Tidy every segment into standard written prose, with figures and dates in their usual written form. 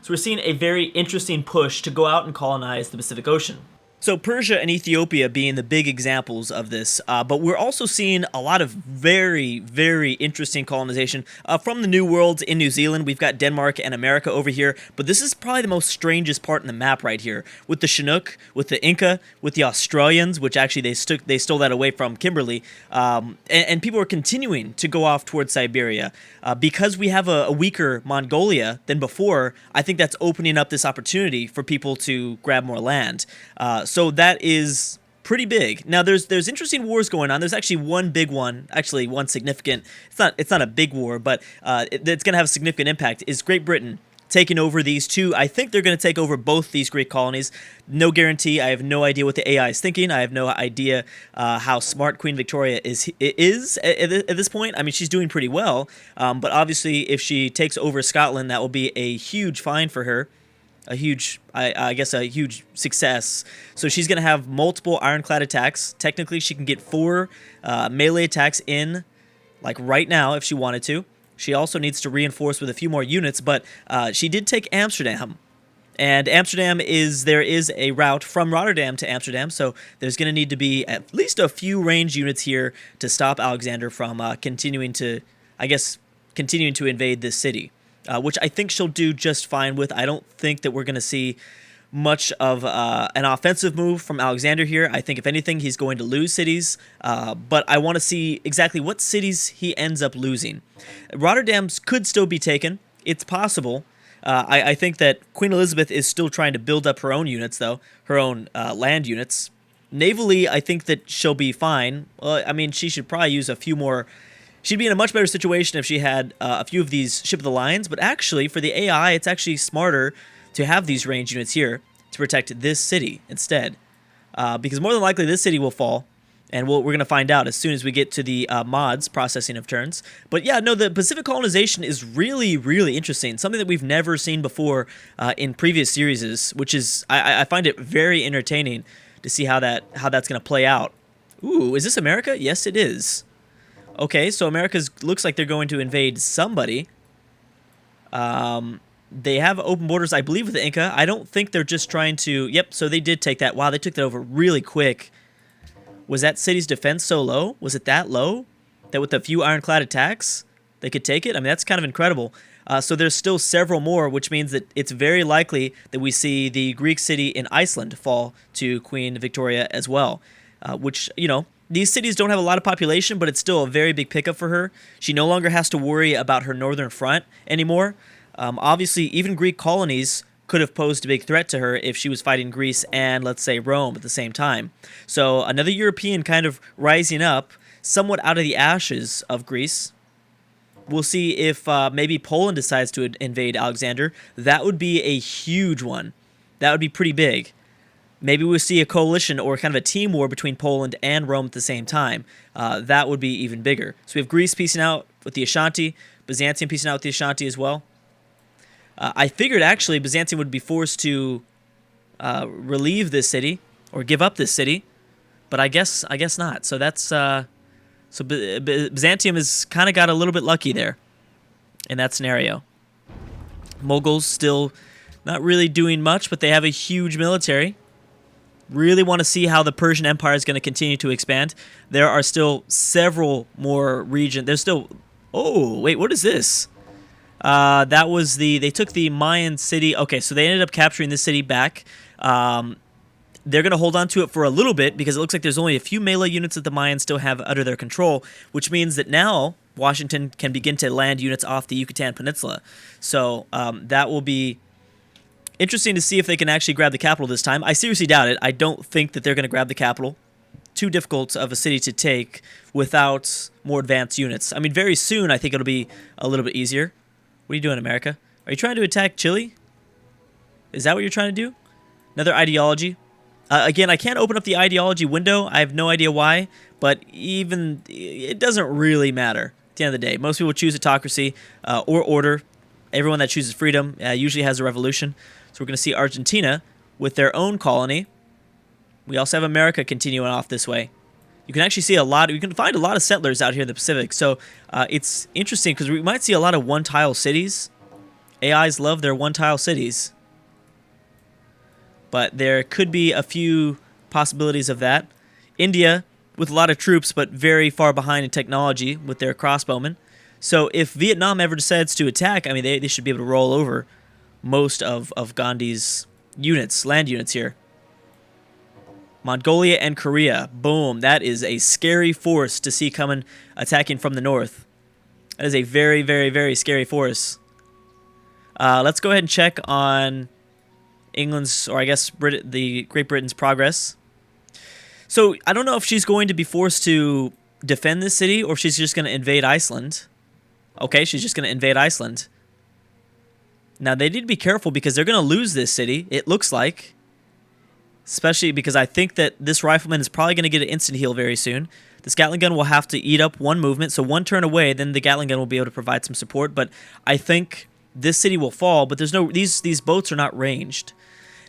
So we're seeing a very interesting push to go out and colonize the Pacific Ocean. So Persia and Ethiopia being the big examples of this, but we're also seeing a lot of very, very interesting colonization from the New Worlds in New Zealand. We've got Denmark and America over here, but this is probably the most strangest part in the map right here, with the Chinook, with the Inca, with the Australians, which actually they stole that away from Kimberley, and people are continuing to go off towards Siberia because we have a weaker Mongolia than before. I think that's opening up this opportunity for people to grab more land. So that is pretty big. Now there's interesting wars going on. There's actually one big one, actually one significant. It's not a big war, but it's going to have a significant impact. Is Great Britain taking over these two? I think they're going to take over both these Greek colonies. No guarantee. I have no idea what the AI is thinking. I have no idea how smart Queen Victoria is at this point. I mean, she's doing pretty well, but obviously, if she takes over Scotland, that will be a huge find for her. I guess a huge success. So she's going to have multiple ironclad attacks. Technically, she can get 4 melee attacks in, like right now, if she wanted to. She also needs to reinforce with a few more units, but she did take Amsterdam. And Amsterdam there is a route from Rotterdam to Amsterdam, so there's going to need to be at least a few range units here to stop Alexander from continuing to invade this city. Which I think she'll do just fine with. I don't think that we're going to see much of an offensive move from Alexander here. I think, if anything, he's going to lose cities, but I want to see exactly what cities he ends up losing. Rotterdam's could still be taken. It's possible. I think that Queen Elizabeth is still trying to build up her own units, though, her own land units. Navally, I think that she'll be fine. I mean, she should probably use a few more. She'd be in a much better situation if she had a few of these Ship of the Lines, but actually, for the AI, it's actually smarter to have these range units here to protect this city instead. Because more than likely, this city will fall, and we're going to find out as soon as we get to the mods, processing of turns. But yeah, no, the Pacific colonization is really, really interesting. Something that we've never seen before in previous series, which is, I find it very entertaining to see how that's going to play out. Ooh, is this America? Yes, it is. Okay, so America's looks like they're going to invade somebody. They have open borders, I believe, with the Inca. I don't think they're just trying to. Yep, so they did take that. Wow, they took that over really quick. Was that city's defense so low? Was it that low? That with a few ironclad attacks, they could take it? I mean, that's kind of incredible. So there's still several more, which means that it's very likely that we see the Greek city in Iceland fall to Queen Victoria as well. Which, these cities don't have a lot of population, but it's still a very big pickup for her. She no longer has to worry about her northern front anymore. Obviously, even Greek colonies could have posed a big threat to her if she was fighting Greece and, let's say, Rome at the same time. So another European kind of rising up, somewhat out of the ashes of Greece. We'll see if maybe Poland decides to invade Alexander. That would be a huge one. That would be pretty big. Maybe we'll see a coalition or kind of a team war between Poland and Rome at the same time. That would be even bigger. So we have Greece piecing out with the Ashanti, Byzantium piecing out with the Ashanti as well. I figured, actually, Byzantium would be forced to relieve this city or give up this city, but I guess not. So that's Byzantium has kind of got a little bit lucky there in that scenario. Mongols still not really doing much, but they have a huge military. Really want to see how the Persian Empire is going to continue to expand. There are still several more regions. There's still. Oh, wait, what is this? That was they took the Mayan city. Okay, so they ended up capturing this city back. They're going to hold on to it for a little bit because it looks like there's only a few melee units that the Mayans still have under their control, which means that now Washington can begin to land units off the Yucatan Peninsula. So that will be interesting to see if they can actually grab the capital this time. I seriously doubt it. I don't think that they're going to grab the capital. Too difficult of a city to take without more advanced units. I mean, very soon I think it'll be a little bit easier. What are you doing, America? Are you trying to attack Chile? Is that what you're trying to do? Another ideology? Again, I can't open up the ideology window. I have no idea why, but even it doesn't really matter at the end of the day. Most people choose autocracy or order. Everyone that chooses freedom usually has a revolution. So we're going to see Argentina with their own colony. We also have America continuing off this way. You can actually see you can find a lot of settlers out here in the Pacific. So it's interesting because we might see a lot of one-tile cities AIs love their one-tile cities. But there could be a few possibilities of that. India, with a lot of troops, but very far behind in technology with their crossbowmen. So if Vietnam ever decides to attack, I mean, they should be able to roll over most of Gandhi's units, land units here. Mongolia and Korea. Boom. That is a scary force to see coming attacking from the north. That is a very, very, very scary force. Let's go ahead and check on England's, or I guess the Great Britain's progress. So I don't know if she's going to be forced to defend this city or if she's just going to invade Iceland. Okay, she's just going to invade Iceland. Now they need to be careful because they're going to lose this city, it looks like. Especially because I think that this rifleman is probably going to get an instant heal very soon. This Gatling gun will have to eat up one movement, so one turn away, then the Gatling gun will be able to provide some support. But I think this city will fall, but there's no these boats are not ranged.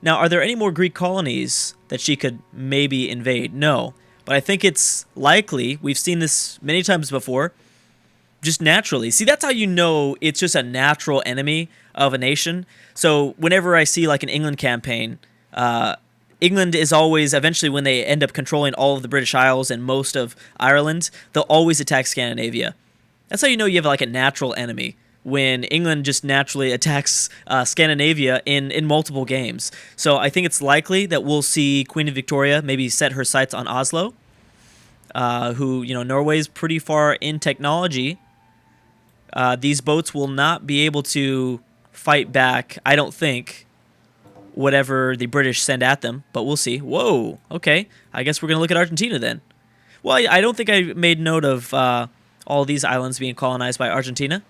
Now, are there any more Greek colonies that she could maybe invade? No, but I think it's likely. We've seen this many times before. Just naturally. See, that's how you know it's just a natural enemy of a nation. So whenever I see like an England campaign, England is always, eventually when they end up controlling all of the British Isles and most of Ireland, they'll always attack Scandinavia. That's how you know you have like a natural enemy, when England just naturally attacks Scandinavia in multiple games. So I think it's likely that we'll see Queen Victoria maybe set her sights on Oslo, who, you know, Norway's pretty far in technology. These boats will not be able to fight back, I don't think, whatever the British send at them, but we'll see. Whoa, okay. I guess we're going to look at Argentina then. Well, I don't think I made note of all these islands being colonized by Argentina.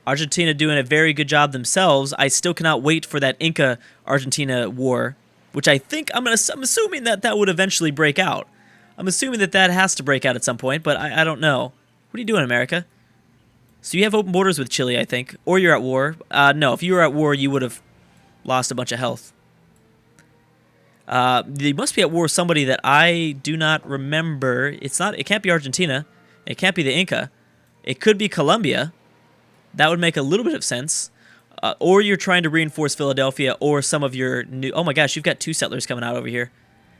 Argentina doing a very good job themselves. I still cannot wait for that Inca-Argentina war, which I think, I'm assuming that would eventually break out. I'm assuming that has to break out at some point, but I don't know. What are you doing, America? So you have open borders with Chile, I think, or you're at war. No, if you were at war, you would have lost a bunch of health. They must be at war with somebody that I do not remember. It can't be Argentina. It can't be the Inca. It could be Colombia. That would make a little bit of sense. Or you're trying to reinforce Philadelphia or some of your new... Oh my gosh, you've got 2 settlers coming out over here.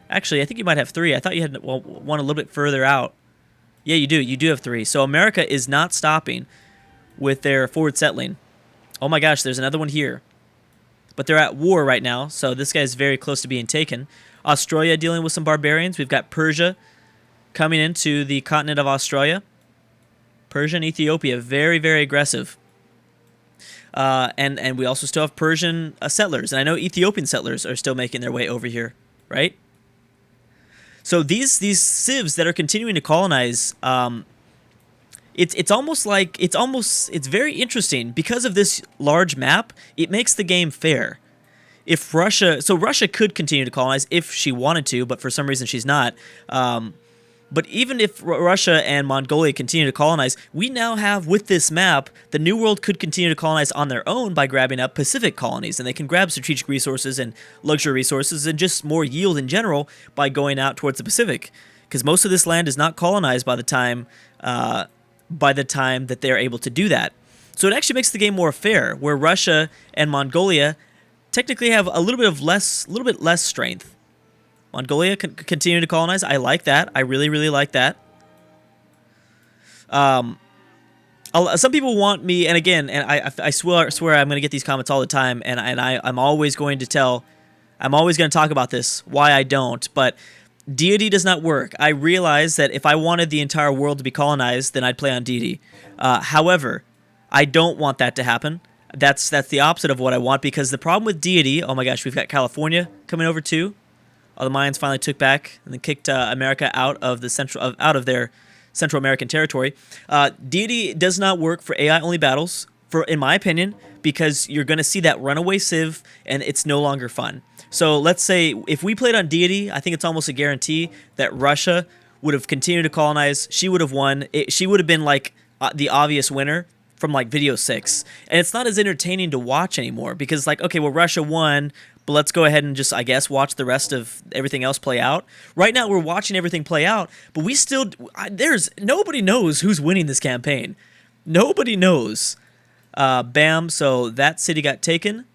Actually, I think you might have 3. I thought you had one a little bit further out. Yeah, you do. You do have 3. So America is not stopping with their forward settling. Oh my gosh, there's another one here. But they're at war right now, so this guy's very close to being taken. Australia dealing with some barbarians. We've got Persia coming into the continent of Australia. Persia and Ethiopia, very, very aggressive. And we also still have Persian settlers. And I know Ethiopian settlers are still making their way over here, right? So these civs that are continuing to colonize, it's very interesting because of this large map. It makes the game fair. If Russia could continue to colonize if she wanted to, but for some reason she's not. But even if Russia and Mongolia continue to colonize, we now have, with this map, the New World could continue to colonize on their own by grabbing up Pacific colonies, and they can grab strategic resources and luxury resources and just more yield in general by going out towards the Pacific, because most of this land is not colonized by the time that they're able to do that. So it actually makes the game more fair, where Russia and Mongolia technically have a little bit less strength. Mongolia can continue to colonize. I like that. I really, really like that. Some people want me, and again, and I swear I'm going to get these comments all the time, and I'm always going to talk about this, why I don't, but deity does not work. I realize that if I wanted the entire world to be colonized, then I'd play on deity. However, I don't want that to happen. That's the opposite of what I want, because the problem with deity, oh my gosh, we've got California coming over too. The Mayans finally took back and then kicked America out of their Central American territory. Deity does not work for AI-only battles, in my opinion, because you're going to see that runaway civ, and it's no longer fun. So let's say if we played on deity, I think it's almost a guarantee that Russia would have continued to colonize. She would have won. She would have been like the obvious winner from like video 6, and it's not as entertaining to watch anymore because like, okay, well, Russia won, but let's go ahead and just, I guess, watch the rest of everything else play out. Right now, we're watching everything play out, but we still, nobody knows who's winning this campaign. Nobody knows. Bam, so that city got taken.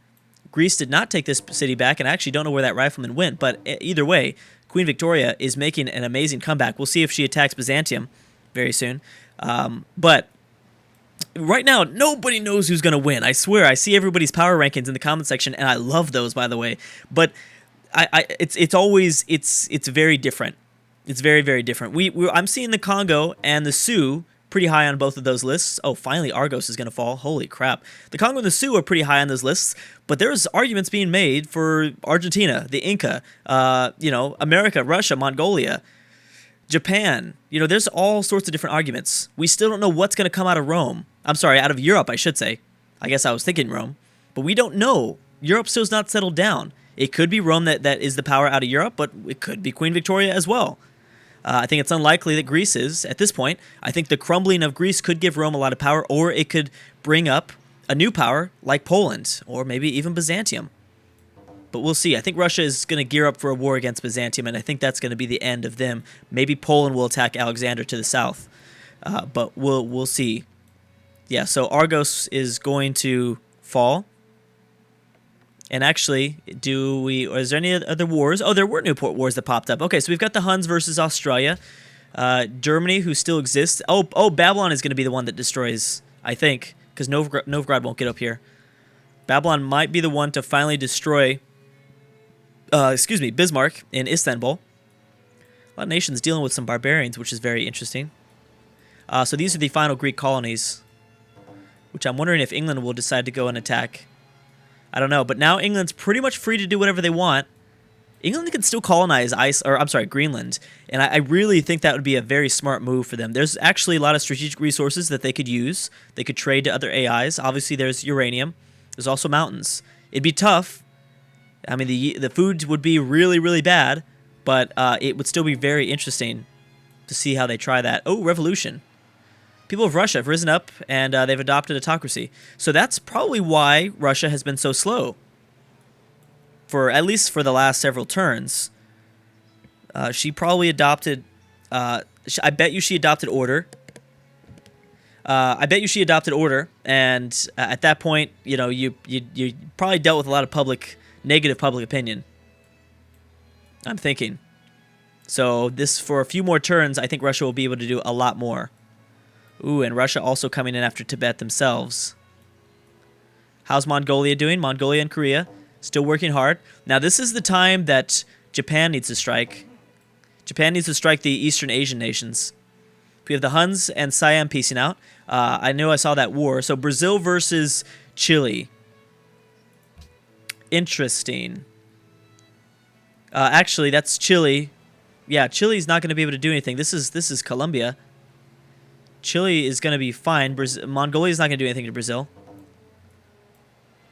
Greece did not take this city back, and I actually don't know where that rifleman went, but either way, Queen Victoria is making an amazing comeback. We'll see if she attacks Byzantium very soon. But right now, nobody knows who's going to win. I swear, I see everybody's power rankings in the comment section, and I love those, by the way. But it's very different. It's very, very different. I'm seeing the Congo and the Sioux pretty high on both of those lists. Oh, finally Argos is going to fall. Holy crap. The Congo and the Sioux are pretty high on those lists, but there's arguments being made for Argentina, the Inca, America, Russia, Mongolia, Japan. There's all sorts of different arguments. We still don't know what's going to come out of Rome. I'm sorry, out of Europe, I should say. I guess I was thinking Rome. But we don't know. Europe still's not settled down. It could be Rome that is the power out of Europe, but it could be Queen Victoria as well. I think it's unlikely that Greece is at this point. I think the crumbling of Greece could give Rome a lot of power, or it could bring up a new power like Poland, or maybe even Byzantium. But we'll see. I think Russia is going to gear up for a war against Byzantium, and I think that's going to be the end of them. Maybe Poland will attack Alexander to the south, but we'll see. Yeah, so Argos is going to fall. And actually, is there any other wars? Oh, there were Newport wars that popped up. Okay, so we've got the Huns versus Australia. Germany, who still exists. Oh, Babylon is going to be the one that destroys, I think, because Novgorod won't get up here. Babylon might be the one to finally destroy, Bismarck in Istanbul. A lot of nations dealing with some barbarians, which is very interesting. So these are the final Greek colonies, which I'm wondering if England will decide to go and attack. I don't know, but now England's pretty much free to do whatever they want. England can still colonize Greenland, and I really think that would be a very smart move for them. There's actually a lot of strategic resources that they could use. They could trade to other AIs. Obviously, there's uranium. There's also mountains. It'd be tough. I mean, the food would be really, really bad, but it would still be very interesting to see how they try that. Oh, revolution. People of Russia have risen up, and they've adopted autocracy. So that's probably why Russia has been so slow, at least for the last several turns. She probably adopted... I bet you she adopted order. And at that point, you probably dealt with a lot of negative public opinion. I'm thinking. So for a few more turns, I think Russia will be able to do a lot more. Ooh, and Russia also coming in after Tibet themselves. How's Mongolia doing? Mongolia and Korea still working hard. Now, this is the time that Japan needs to strike. Japan needs to strike the Eastern Asian nations. We have the Huns and Siam piecing out. I know I saw that war. So Brazil versus Chile. Interesting. Actually, that's Chile. Yeah, Chile's not going to be able to do anything. This is Colombia. Chile is going to be fine. Mongolia is not going to do anything to Brazil.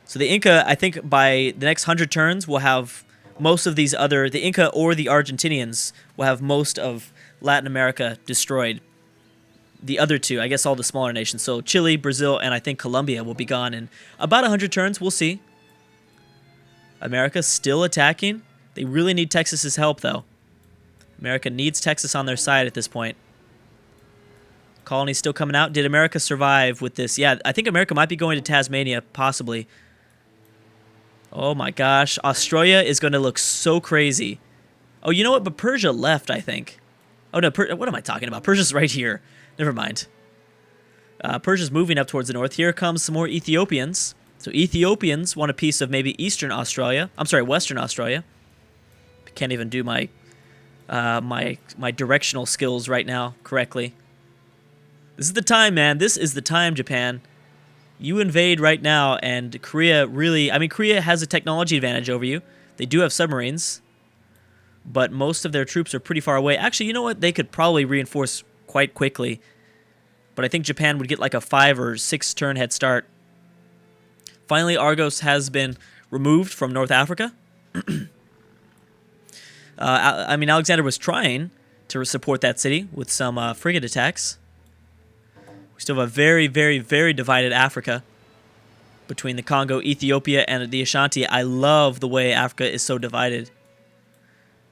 So the Inca, I think by the next 100 turns, will have most of the Inca or the Argentinians will have most of Latin America destroyed. The other two, I guess all the smaller nations. So Chile, Brazil, and I think Colombia will be gone in about 100 turns. We'll see. America still attacking. They really need Texas's help, though. America needs Texas on their side at this point. Colonies still coming out. Did America survive with this? Yeah, I think America might be going to Tasmania, possibly. Oh my gosh. Australia is going to look so crazy. Oh, you know what? But Persia left, I think. Oh, no. What am I talking about? Persia's right here. Never mind. Persia's moving up towards the north. Here comes some more Ethiopians. So Ethiopians want a piece of maybe Western Australia. Can't even do my directional skills right now correctly. This is the time, man. This is the time, Japan. You invade right now, and Korea really... I mean, Korea has a technology advantage over you. They do have submarines, but most of their troops are pretty far away. Actually, you know what? They could probably reinforce quite quickly, but I think Japan would get like a 5 or 6 turn head start. Finally, Argos has been removed from North Africa. I mean, Alexander was trying to support that city with some frigate attacks. We still have a very, very, very divided Africa between the Congo, Ethiopia, and the Ashanti. I love the way Africa is so divided.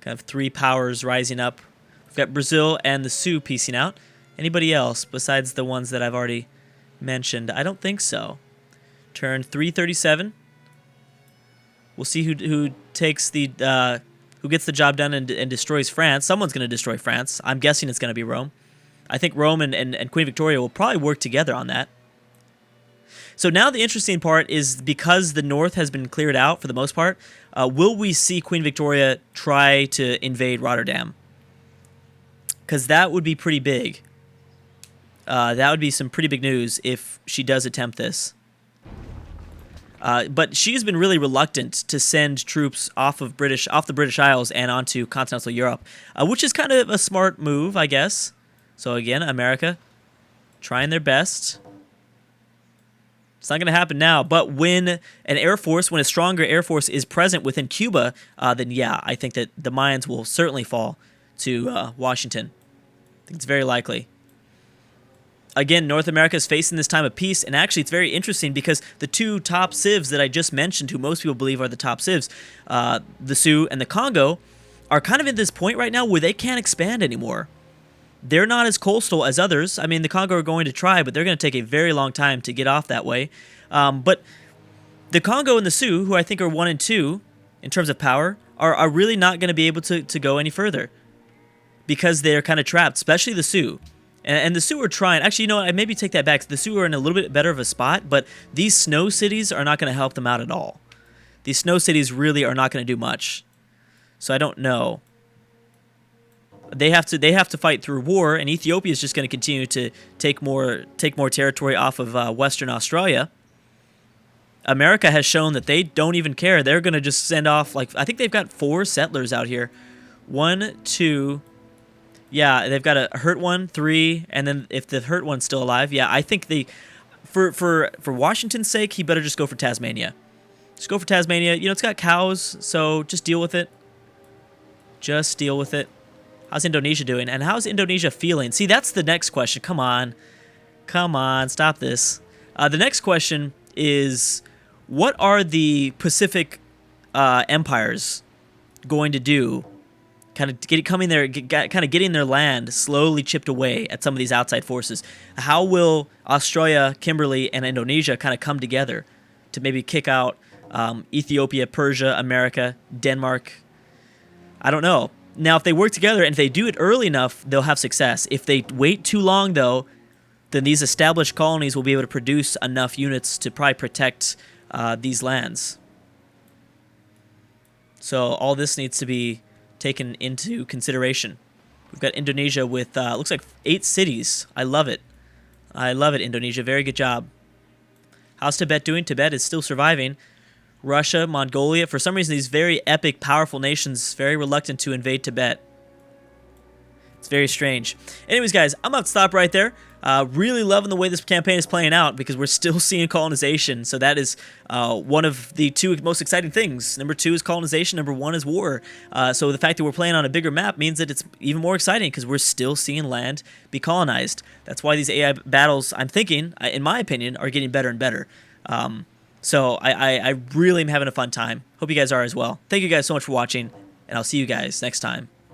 Kind of 3 powers rising up. We've got Brazil and the Sioux piecing out. Anybody else besides the ones that I've already mentioned? I don't think so. Turn 337. We'll see who takes the who gets the job done and destroys France. Someone's going to destroy France. I'm guessing it's going to be Rome. I think Rome and Queen Victoria will probably work together on that. So now the interesting part is, because the north has been cleared out for the most part, will we see Queen Victoria try to invade Rotterdam? Because that would be pretty big. That would be some pretty big news if she does attempt this. But she's been really reluctant to send troops off the British Isles and onto continental Europe, which is kind of a smart move, I guess. So again, America trying their best. It's not going to happen now, but when a stronger Air Force is present within Cuba, then yeah, I think that the mines will certainly fall to Washington. I think it's very likely. Again, North America is facing this time of peace, and actually it's very interesting because the two top civs that I just mentioned, who most people believe are the top civs, the Sioux and the Congo, are kind of at this point right now where they can't expand anymore. They're not as coastal as others. I mean, the Congo are going to try, but they're going to take a very long time to get off that way. But the Congo and the Sioux, who I think are 1 and 2 in terms of power, are really not going to be able to go any further because they're kind of trapped, especially the Sioux. And the Sioux are trying. Actually, you know what? I maybe take that back. The Sioux are in a little bit better of a spot, but these snow cities are not going to help them out at all. These snow cities really are not going to do much. So I don't know. They have to fight through war, and Ethiopia is just going to continue to take more territory off of Western Australia. America has shown that they don't even care. They're going to just send off, like, I think they've got 4 settlers out here. 1, 2. Yeah, they've got a hurt one, 3, and then if the hurt one's still alive, yeah, I think for Washington's sake, he better just go for Tasmania. Just go for Tasmania. You know, it's got cows, so just deal with it. Just deal with it. How's Indonesia doing? And how's Indonesia feeling? See, that's the next question. Come on. Come on, stop this. The next question is, what are the Pacific empires going to do? Kind of getting their land slowly chipped away at some of these outside forces. How will Australia, Kimberley, and Indonesia kind of come together to maybe kick out Ethiopia, Persia, America, Denmark? I don't know. Now, if they work together and if they do it early enough, they'll have success. If they wait too long, though, then these established colonies will be able to produce enough units to probably protect these lands. So all this needs to be taken into consideration. We've got Indonesia with, looks like 8 cities. I love it. I love it, Indonesia. Very good job. How's Tibet doing? Tibet is still surviving. Russia, Mongolia. For some reason, these very epic, powerful nations very reluctant to invade Tibet. It's very strange. Anyways, guys, I'm about to stop right there. Really loving the way this campaign is playing out because we're still seeing colonization. So that is one of the 2 most exciting things. Number 2 is colonization. Number 1 is war. So the fact that we're playing on a bigger map means that it's even more exciting because we're still seeing land be colonized. That's why these AI battles, I'm thinking, in my opinion, are getting better and better. So I really am having a fun time. Hope you guys are as well. Thank you guys so much for watching, and I'll see you guys next time.